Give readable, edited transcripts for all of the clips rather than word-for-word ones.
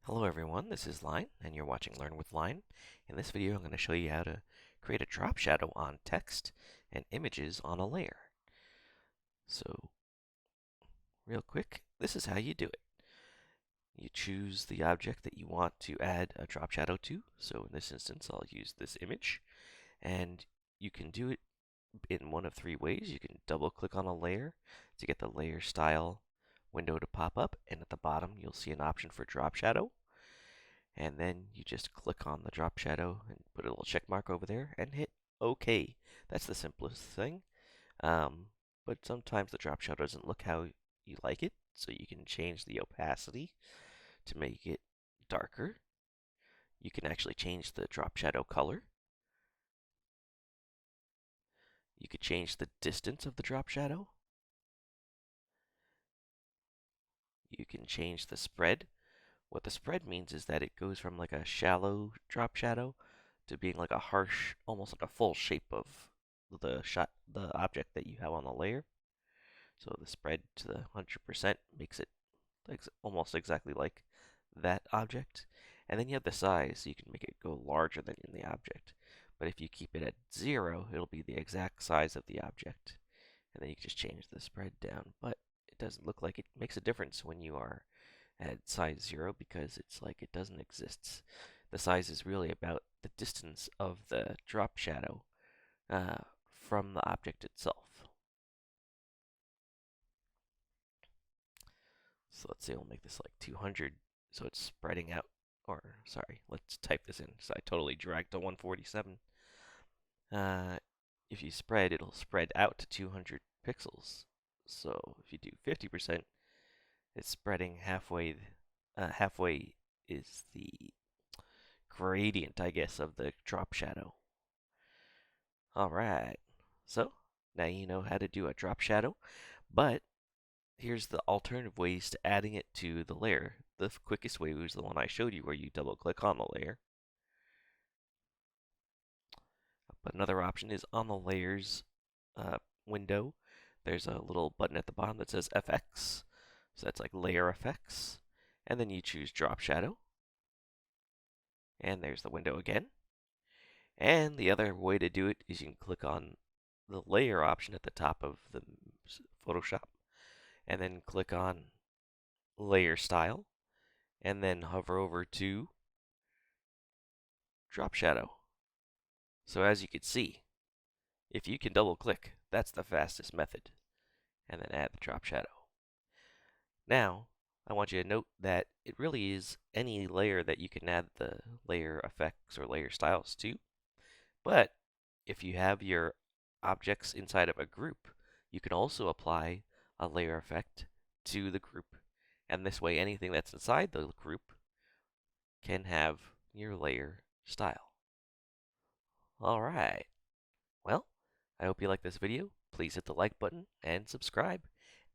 Hello everyone, this is Line, and you're watching Learn with Line. In this video, I'm going to show you how to create a drop shadow on text and images on a layer. So, real quick, this is how you do it. You choose the object that you want to add a drop shadow to. So in this instance, I'll use this image, and you can do it in one of three ways. You can double click on a layer to get the layer style window to pop up, and at the bottom, you'll see an option for drop shadow. And then you just click on the drop shadow and put a little check mark over there and hit OK. That's the simplest thing. But sometimes the drop shadow doesn't look how you like it, so you can change the opacity to make it darker. You can actually change the drop shadow color. You could change the distance of the drop shadow. You can change the spread. What the spread means is that it goes from like a shallow drop shadow to being like a harsh, almost like a full shape of the object that you have on the layer. So the spread to the 100% makes it almost exactly like that object. And then you have the size, so you can make it go larger than in the object. But if you keep it at 0, it'll be the exact size of the object. And then you can just change the spread down. But it doesn't look like it makes a difference when you are at size 0 because it's like it doesn't exist. The size is really about the distance of the drop shadow from the object itself. So let's say we'll make this like 200 so it's spreading out. Or, sorry, let's type this in. So I totally dragged to 147. If you spread, it'll spread out to 200 pixels. So if you do 50%, it's spreading halfway. Halfway is the gradient, I guess, of the drop shadow. Alright, so now you know how to do a drop shadow, but here's the alternative ways to adding it to the layer. The quickest way was the one I showed you where you double click on the layer. But another option is on the layers window, there's a little button at the bottom that says FX. So that's like layer effects. And then you choose drop shadow. And there's the window again. And the other way to do it is you can click on the layer option at the top of the Photoshop and then click on layer style and then hover over to drop shadow. So as you can see, if you can double click, that's the fastest method. And then add the drop shadow. Now, I want you to note that it really is any layer that you can add the layer effects or layer styles to. But if you have your objects inside of a group, you can also apply a layer effect to the group. And this way, anything that's inside the group can have your layer style. Alright. Well, I hope you liked this video. Please hit the like button and subscribe.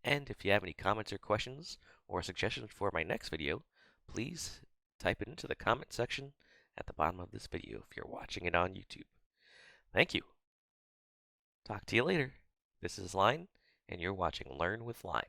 And if you have any comments or questions or suggestions for my next video, please type it into the comment section at the bottom of this video if you're watching it on YouTube. Thank you. Talk to you later. This is Line, and you're watching Learn with Line.